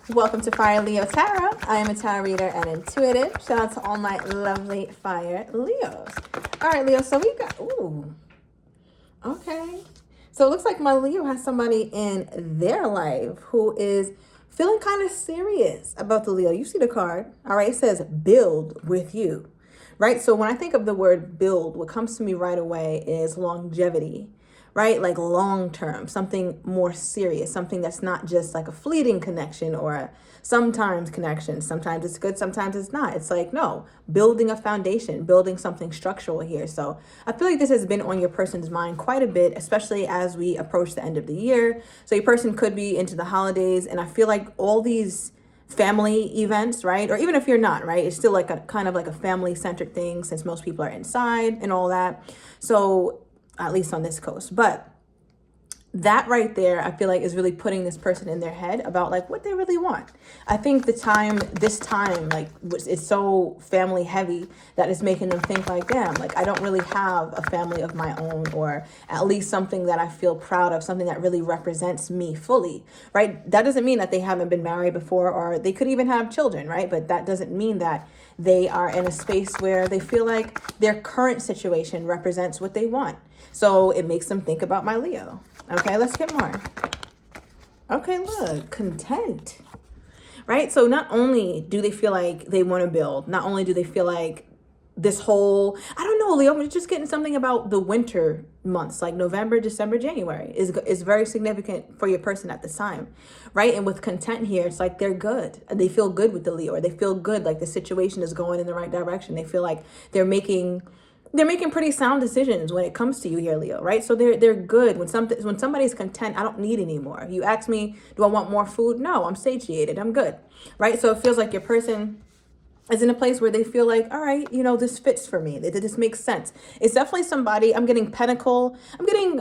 Welcome to Fire Leo Tarot. I am a tarot reader and intuitive. Shout out to all my lovely Fire Leos. All right, Leo, so we got, ooh, okay. So it looks like my Leo has somebody in their life who is feeling kind of serious about the Leo. You see the card, all right? It says build with you, right? So when I think of the word build, what comes to me right away is longevity, right? Like long term, something more serious, something that's not just like a fleeting connection or a sometimes connection. Sometimes it's good, sometimes it's not. It's like, no, building a foundation, building something structural here. So I feel like this has been on your person's mind quite a bit, especially as we approach the end of the year. So your person could be into the holidays, and I feel like all these family events, right? Or even if you're not, right? It's still like a kind of like a family centric thing since most people are inside and all that. So at least on this coast. But that right there, I feel like is really putting this person in their head about like what they really want. I think this time, like it's so family heavy that it's making them think like, damn, like I don't really have a family of my own, or at least something that I feel proud of, something that really represents me fully, right? That doesn't mean that they haven't been married before, or they could even have children, right? But that doesn't mean that they are in a space where they feel like their current situation represents what they want. So it makes them think about my Leo. Okay, let's get more. Okay, look, content, right? So not only do they feel like they want to build, not only do they feel like this whole, I don't know, Leo, I'm just getting something about the winter months, like November, December, January is very significant for your person at this time, right? And with content here, it's like they're good. They feel good with the Leo, or they feel good, like the situation is going in the right direction. They feel like they're making pretty sound decisions when it comes to you here, Leo, right? So they're good. When somebody's content, I don't need anymore. You ask me, do I want more food? No, I'm satiated. I'm good, right? So it feels like your person is in a place where they feel like, all right, this fits for me. This makes sense. It's definitely somebody, I'm getting pentacle. I'm getting,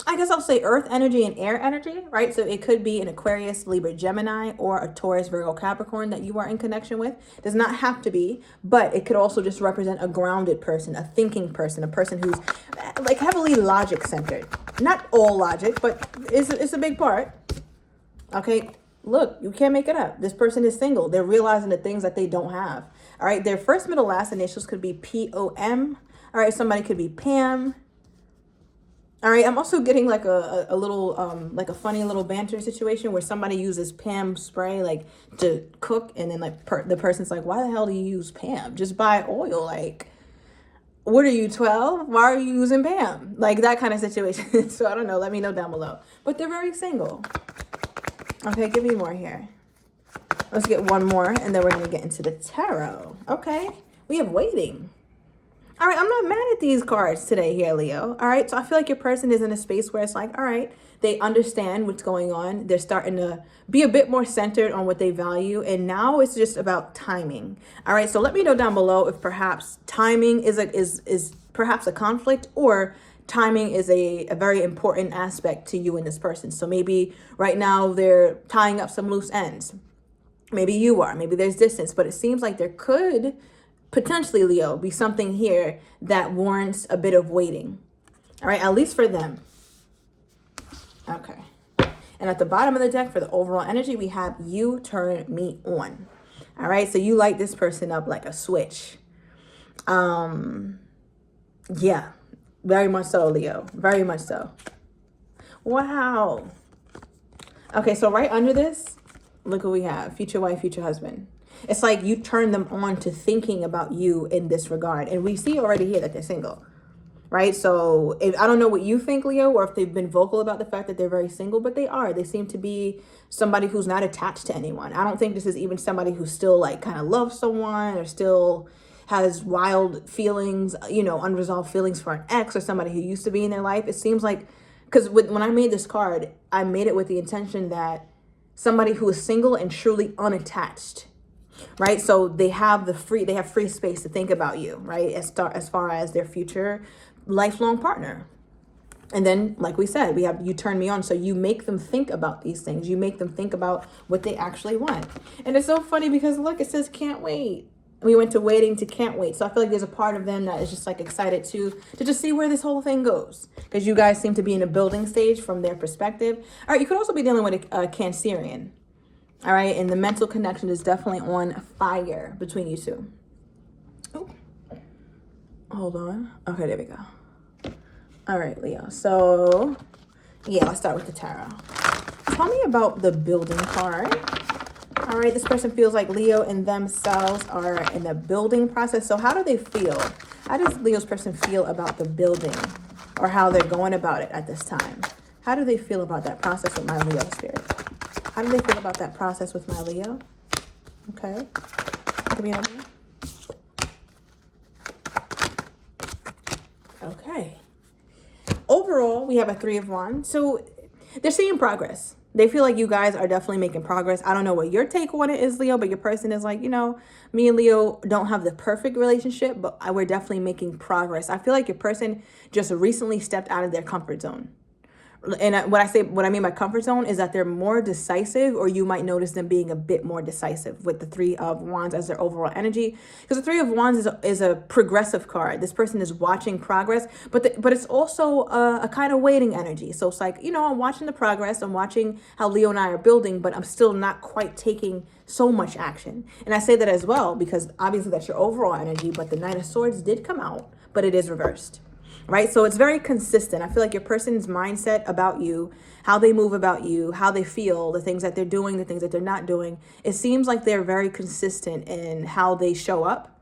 I guess I'll say earth energy and air energy, right? So it could be an Aquarius, Libra, Gemini, or a Taurus, Virgo, Capricorn that you are in connection with. Does not have to be, but it could also just represent a grounded person, a thinking person, a person who's like heavily logic centered. Not all logic, but it's a big part. Okay, look, you can't make it up. This person is single. They're realizing the things that they don't have. All right, their first, middle, last initials could be POM. All right, somebody could be Pam. All right, I'm also getting like a little, like a funny little banter situation where somebody uses Pam spray like to cook, and then like the person's like, why the hell do you use Pam? Just buy oil. Like, what are you, 12? Why are you using Pam? Like that kind of situation. So I don't know. Let me know down below. But they're very single. Okay, give me more here. Let's get one more, and then we're going to get into the tarot. Okay, we have waiting. All right, I'm not mad at these cards today here, Leo. All right, so I feel like your person is in a space where it's like, all right, they understand what's going on. They're starting to be a bit more centered on what they value, and now it's just about timing. All right, so let me know down below if perhaps timing is perhaps a conflict, or timing is a very important aspect to you and this person. So maybe right now they're tying up some loose ends. Maybe you are, maybe there's distance, but it seems like there could potentially, Leo, be something here that warrants a bit of waiting. All right, at least for them. Okay. And at the bottom of the deck for the overall energy, we have you turn me on. All right, so you light this person up like a switch. Yeah, very much so, Leo. Very much so. Wow. Okay, so right under this, look what we have. Future wife, future husband. It's like you turn them on to thinking about you in this regard. And we see already here that they're single, right? So I don't know what you think, Leo, or if they've been vocal about the fact that they're very single, but they are. They seem to be somebody who's not attached to anyone. I don't think this is even somebody who still like kind of loves someone, or still has wild feelings, unresolved feelings for an ex or somebody who used to be in their life. It seems like, because when I made this card, I made it with the intention that somebody who is single and truly unattached, right? So they have free space to think about you, right? As far as their future lifelong partner. And then, like we said, we have you turn me on. So you make them think about these things. You make them think about what they actually want. And it's so funny because look, it says can't wait. We went to waiting to can't wait. So I feel like there's a part of them that is just like excited to just see where this whole thing goes. Because you guys seem to be in a building stage from their perspective. All right, you could also be dealing with a Cancerian. All right. And the mental connection is definitely on fire between you two. Oh, hold on. Okay, there we go. All right, Leo. So, yeah, let's start with the tarot. Tell me about the building card. All right, this person feels like Leo and themselves are in the building process. So how do they feel? How does Leo's person feel about the building or how they're going about it at this time? How do they feel about that process with my Leo spirit? How do they feel about that process with my Leo? Okay. Give me another one. Okay. Overall, we have a 3 of Wands. So they're seeing progress. They feel like you guys are definitely making progress. I don't know what your take on it is, Leo, but your person is like, you know, me and Leo don't have the perfect relationship, but we're definitely making progress. I feel like your person just recently stepped out of their comfort zone. And what I mean by comfort zone is that they're more decisive, or you might notice them being a bit more decisive with the 3 of Wands as their overall energy. Because the 3 of Wands is a progressive card. This person is watching progress, but it's also a kind of waiting energy. So it's like, you know, I'm watching the progress. I'm watching how Leo and I are building, but I'm still not quite taking so much action. And I say that as well because obviously that's your overall energy, but the Knight of Swords did come out, but it is reversed. Right? So it's very consistent. I feel like your person's mindset about you, how they move about you, how they feel, the things that they're doing, the things that they're not doing, it seems like they're very consistent in how they show up.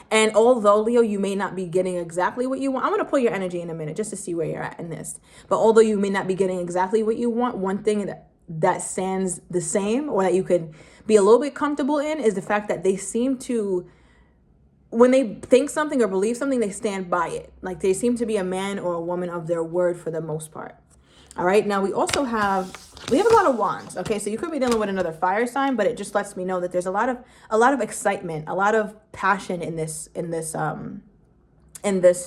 And although, Leo, you may not be getting exactly what you want, I'm going to pull your energy in a minute just to see where you're at in this. But although you may not be getting exactly what you want, one thing that stands the same, or that you could be a little bit comfortable in, is the fact that they seem to, when they think something or believe something, they stand by it. Like they seem to be a man or a woman of their word for the most part. All right. Now we also have a lot of wands. Okay. So you could be dealing with another fire sign, but it just lets me know that there's a lot of excitement, a lot of passion in this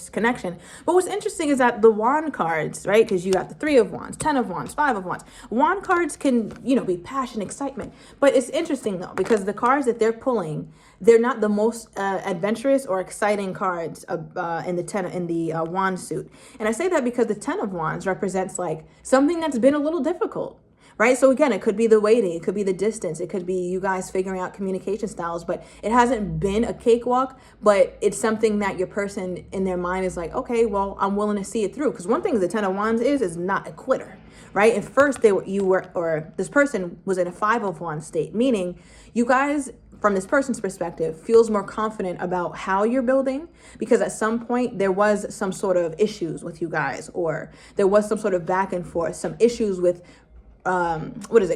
connection. But what's interesting is that the wand cards, right? Because you got the 3 of Wands, 10 of Wands, 5 of Wands. Wand cards can, you know, be passion, excitement. But it's interesting though, because the cards that they're pulling, they're not the most adventurous or exciting cards in the wand suit. And I say that because the 10 of Wands represents like something that's been a little difficult. Right? So again, it could be the waiting, it could be the distance, it could be you guys figuring out communication styles, but it hasn't been a cakewalk, but it's something that your person in their mind is like, okay, well, I'm willing to see it through. Because one thing the 10 of Wands is not a quitter, right? At first this person was in a 5 of Wands state, meaning you guys, from this person's perspective, feels more confident about how you're building, because at some point there was some sort of issues with you guys, or there was some sort of back and forth, some issues with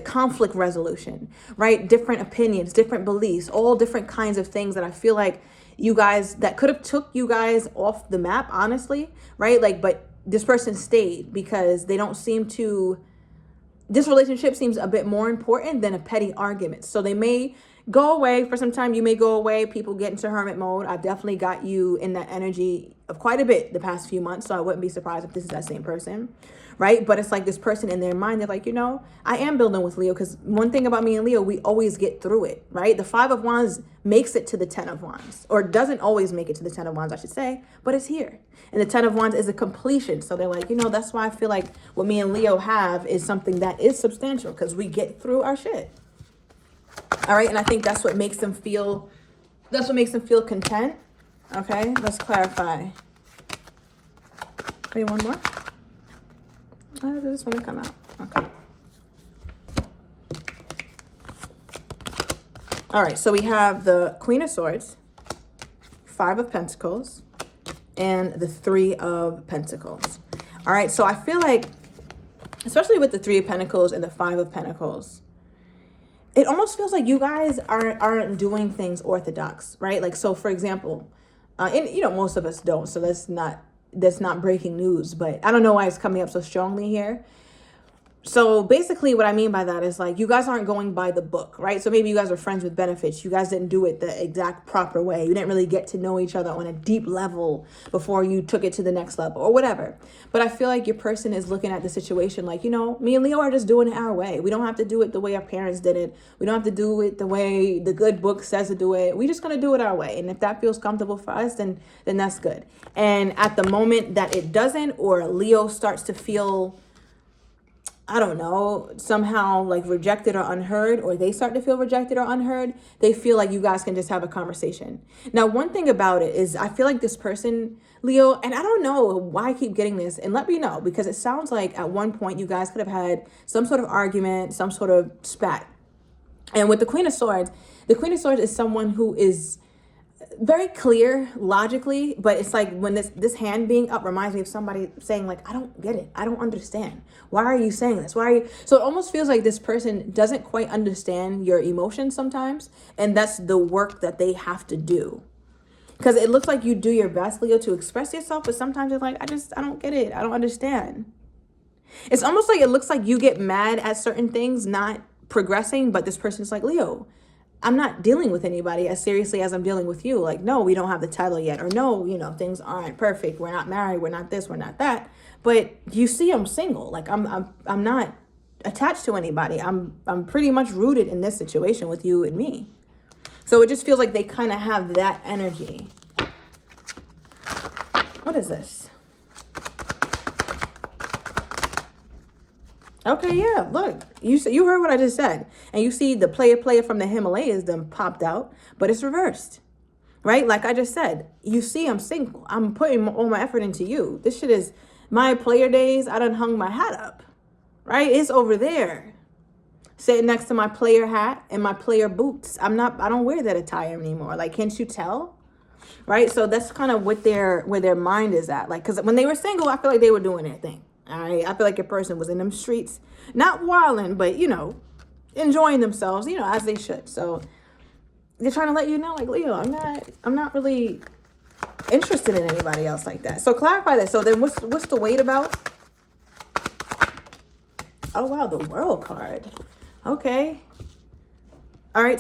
conflict resolution, right? Different opinions, different beliefs, all different kinds of things that I feel like you guys, that could have took you guys off the map, honestly, right? Like, but this person stayed because they don't seem to, this relationship seems a bit more important than a petty argument. So they may go away for some time. You may go away. People get into hermit mode. I've definitely got you in that energy of quite a bit the past few months. So I wouldn't be surprised if this is that same person, right? But it's like this person in their mind, they're like, you know, I am building with Leo, because one thing about me and Leo, we always get through it, right? The 5 of Wands makes it to the 10 of Wands, or doesn't always make it to the 10 of Wands, I should say, but it's here. And the 10 of Wands is a completion. So they're like, you know, that's why I feel like what me and Leo have is something that is substantial, because we get through our shit. All right. And I think that's what makes them feel content. Okay. Let's clarify. Maybe one more. Does this one come out? Okay. All right. So we have the Queen of Swords, 5 of Pentacles, and the 3 of Pentacles. All right. So I feel like, especially with the 3 of Pentacles and the 5 of Pentacles, it almost feels like you guys aren't doing things orthodox, right? Like, so for example, and you know, most of us don't, so that's not breaking news, but I don't know why it's coming up so strongly here. So basically what I mean by that is like, you guys aren't going by the book, right? So maybe you guys are friends with benefits. You guys didn't do it the exact proper way. You didn't really get to know each other on a deep level before you took it to the next level or whatever. But I feel like your person is looking at the situation like, you know, me and Leo are just doing it our way. We don't have to do it the way our parents did it. We don't have to do it the way the good book says to do it. We're just going to do it our way. And if that feels comfortable for us, then that's good. And at the moment that it doesn't, or Leo starts to feel I don't know, somehow like rejected or unheard, or they start to feel rejected or unheard, they feel like you guys can just have a conversation. Now, one thing about it is I feel like this person, Leo, and I don't know why I keep getting this, and let me know, because it sounds like at one point you guys could have had some sort of argument, some sort of spat. And with the Queen of Swords is someone who is very clear logically, but it's like when this hand being up reminds me of somebody saying like, I don't get it, I don't understand, why are you saying this, why are you, so it almost feels like this person doesn't quite understand your emotions sometimes, and that's the work that they have to do, because it looks like you do your best, Leo, to express yourself, but sometimes it's like, I don't get it, I don't understand. It's almost like it looks like you get mad at certain things not progressing, but this person's like, Leo, I'm not dealing with anybody as seriously as I'm dealing with you. Like, no, we don't have the title yet. Or no, things aren't perfect. We're not married. We're not this. We're not that. But you see, I'm single. Like, I'm not attached to anybody. I'm pretty much rooted in this situation with you and me. So it just feels like they kind of have that energy. What is this? Okay, yeah, look, you heard what I just said. And you see the player from the Himalayas then popped out, but it's reversed, right? Like I just said, you see I'm single. I'm putting all my effort into you. This shit is my player days. I done hung my hat up, right? It's over there, sitting next to my player hat and my player boots. I don't wear that attire anymore. Like, can't you tell? Right? So that's kind of where their mind is at. Like, because when they were single, I feel like they were doing their thing. All right, I feel like a person was in them streets, not wilding, but enjoying themselves, as they should. So they're trying to let you know, like, Leo, I'm not really interested in anybody else like that. So clarify that. So then, what's the wait about? Oh wow, the World card. Okay. All right,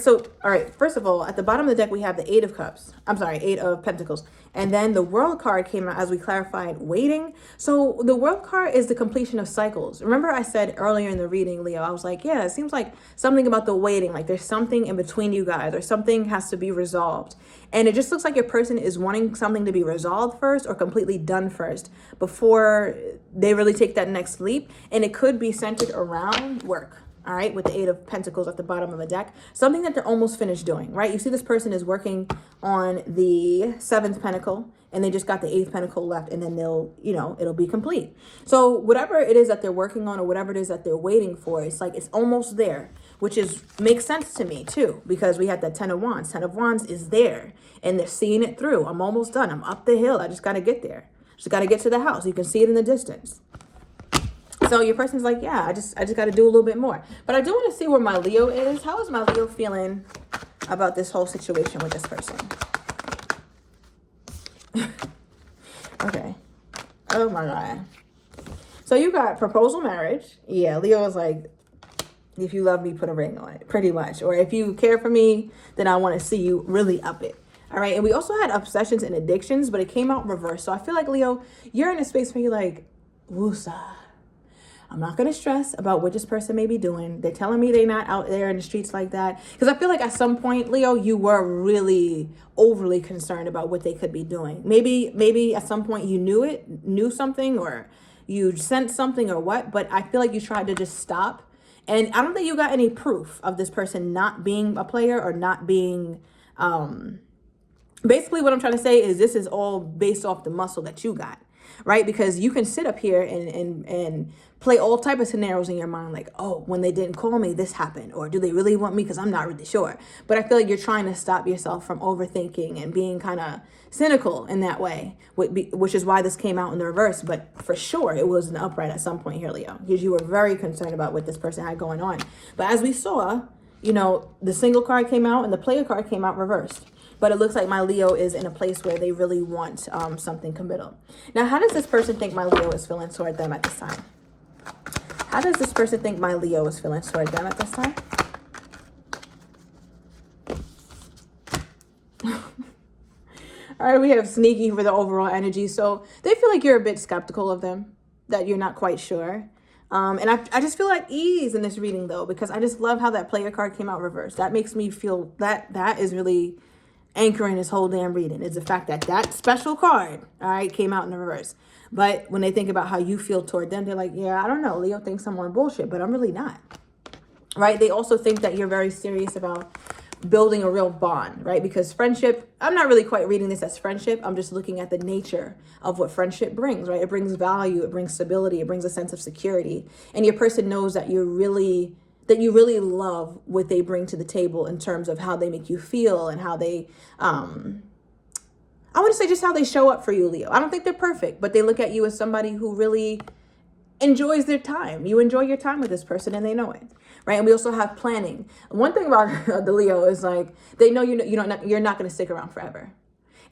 first of all, at the bottom of the deck, we have the Eight of Pentacles. And then the World card came out, as we clarified, waiting. So the World card is the completion of cycles. Remember I said earlier in the reading, Leo, I was like, yeah, it seems like something about the waiting, like there's something in between you guys, or something has to be resolved. And it just looks like your person is wanting something to be resolved first or completely done first before they really take that next leap. And it could be centered around work. All right, with the Eight of Pentacles at the bottom of the deck, something that they're almost finished doing, right? You see this person is working on the Seventh Pentacle, and they just got the Eighth Pentacle left, and then they'll, it'll be complete. So whatever it is that they're working on, or whatever it is that they're waiting for, it's like it's almost there, which makes sense to me too, because we had that Ten of Wands. Ten of Wands is there, and they're seeing it through. I'm almost done. I'm up the hill. I just got to get there. Just got to get to the house. You can see it in the distance. So your person's like, yeah, I just got to do a little bit more. But I do want to see where my Leo is. How is my Leo feeling about this whole situation with this person? Okay. Oh my God. So you got proposal marriage. Yeah, Leo is like, if you love me, put a ring on it, pretty much. Or if you care for me, then I want to see you really up it. All right. And we also had obsessions and addictions, but it came out reversed. So I feel like, Leo, you're in a space where you're like, woosah. I'm not going to stress about what this person may be doing. They're telling me they're not out there in the streets like that. Because I feel like at some point, Leo, you were really overly concerned about what they could be doing. Maybe at some point you knew something, or you sensed something or what. But I feel like you tried to just stop. And I don't think you got any proof of this person not being a player or not being... Basically, what I'm trying to say is this is all based off the muscle that you got. Right? Because you can sit up here and play all type of scenarios in your mind, like, oh, when they didn't call me, this happened, or do they really want me because I'm not really sure. But I feel like you're trying to stop yourself from overthinking and being kind of cynical in that way, which is why this came out in the reverse. But for sure, it was an upright at some point here, Leo, because you were very concerned about what this person had going on. But as we saw, the single card came out and the player card came out reversed. But it looks like my Leo is in a place where they really want something committal. Now, how does this person think my Leo is feeling toward them at this time? How does this person think my Leo is feeling toward them at this time? All right, we have sneaky for the overall energy. So they feel like you're a bit skeptical of them, that you're not quite sure. And I just feel at ease in this reading, though, because I just love how that player card came out reversed. That makes me feel that is really... anchoring this whole damn reading is the fact that special card, all right, came out in the reverse. But when they think about how you feel toward them, they're like, yeah, I don't know. Leo thinks I'm on bullshit, but I'm really not. Right? They also think that you're very serious about building a real bond, right? Because friendship, I'm not really quite reading this as friendship. I'm just looking at the nature of what friendship brings, right? It brings value, it brings stability, it brings a sense of security. And your person knows that you really love what they bring to the table in terms of how they make you feel and how they, I want to say just how they show up for you, Leo. I don't think they're perfect, but they look at you as somebody who really enjoys their time. You enjoy your time with this person and they know it, right? And we also have planning. One thing about the Leo is like, they know you're not going to stick around forever.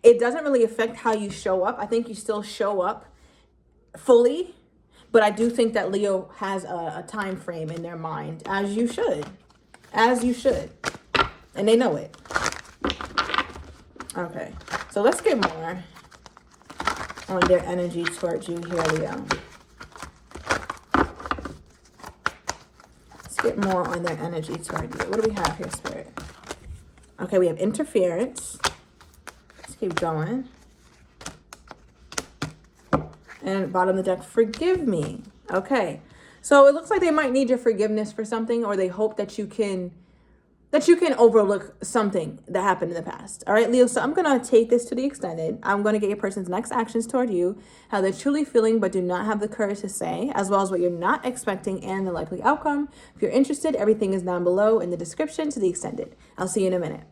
It doesn't really affect how you show up. I think you still show up fully, but I do think that Leo has a time frame in their mind, as you should, and they know it. Okay, so let's get more on their energy towards you here, Leo. Let's get more on their energy toward you. What do we have here, Spirit? Okay, we have interference. Let's keep going. And bottom of the deck, forgive me. Okay, so it looks like they might need your forgiveness for something, or they hope that you can overlook something that happened in the past. All right, Leo, so I'm going to take this to the extended. I'm going to get your person's next actions toward you, how they're truly feeling but do not have the courage to say, as well as what you're not expecting and the likely outcome. If you're interested, everything is down below in the description to the extended. I'll see you in a minute.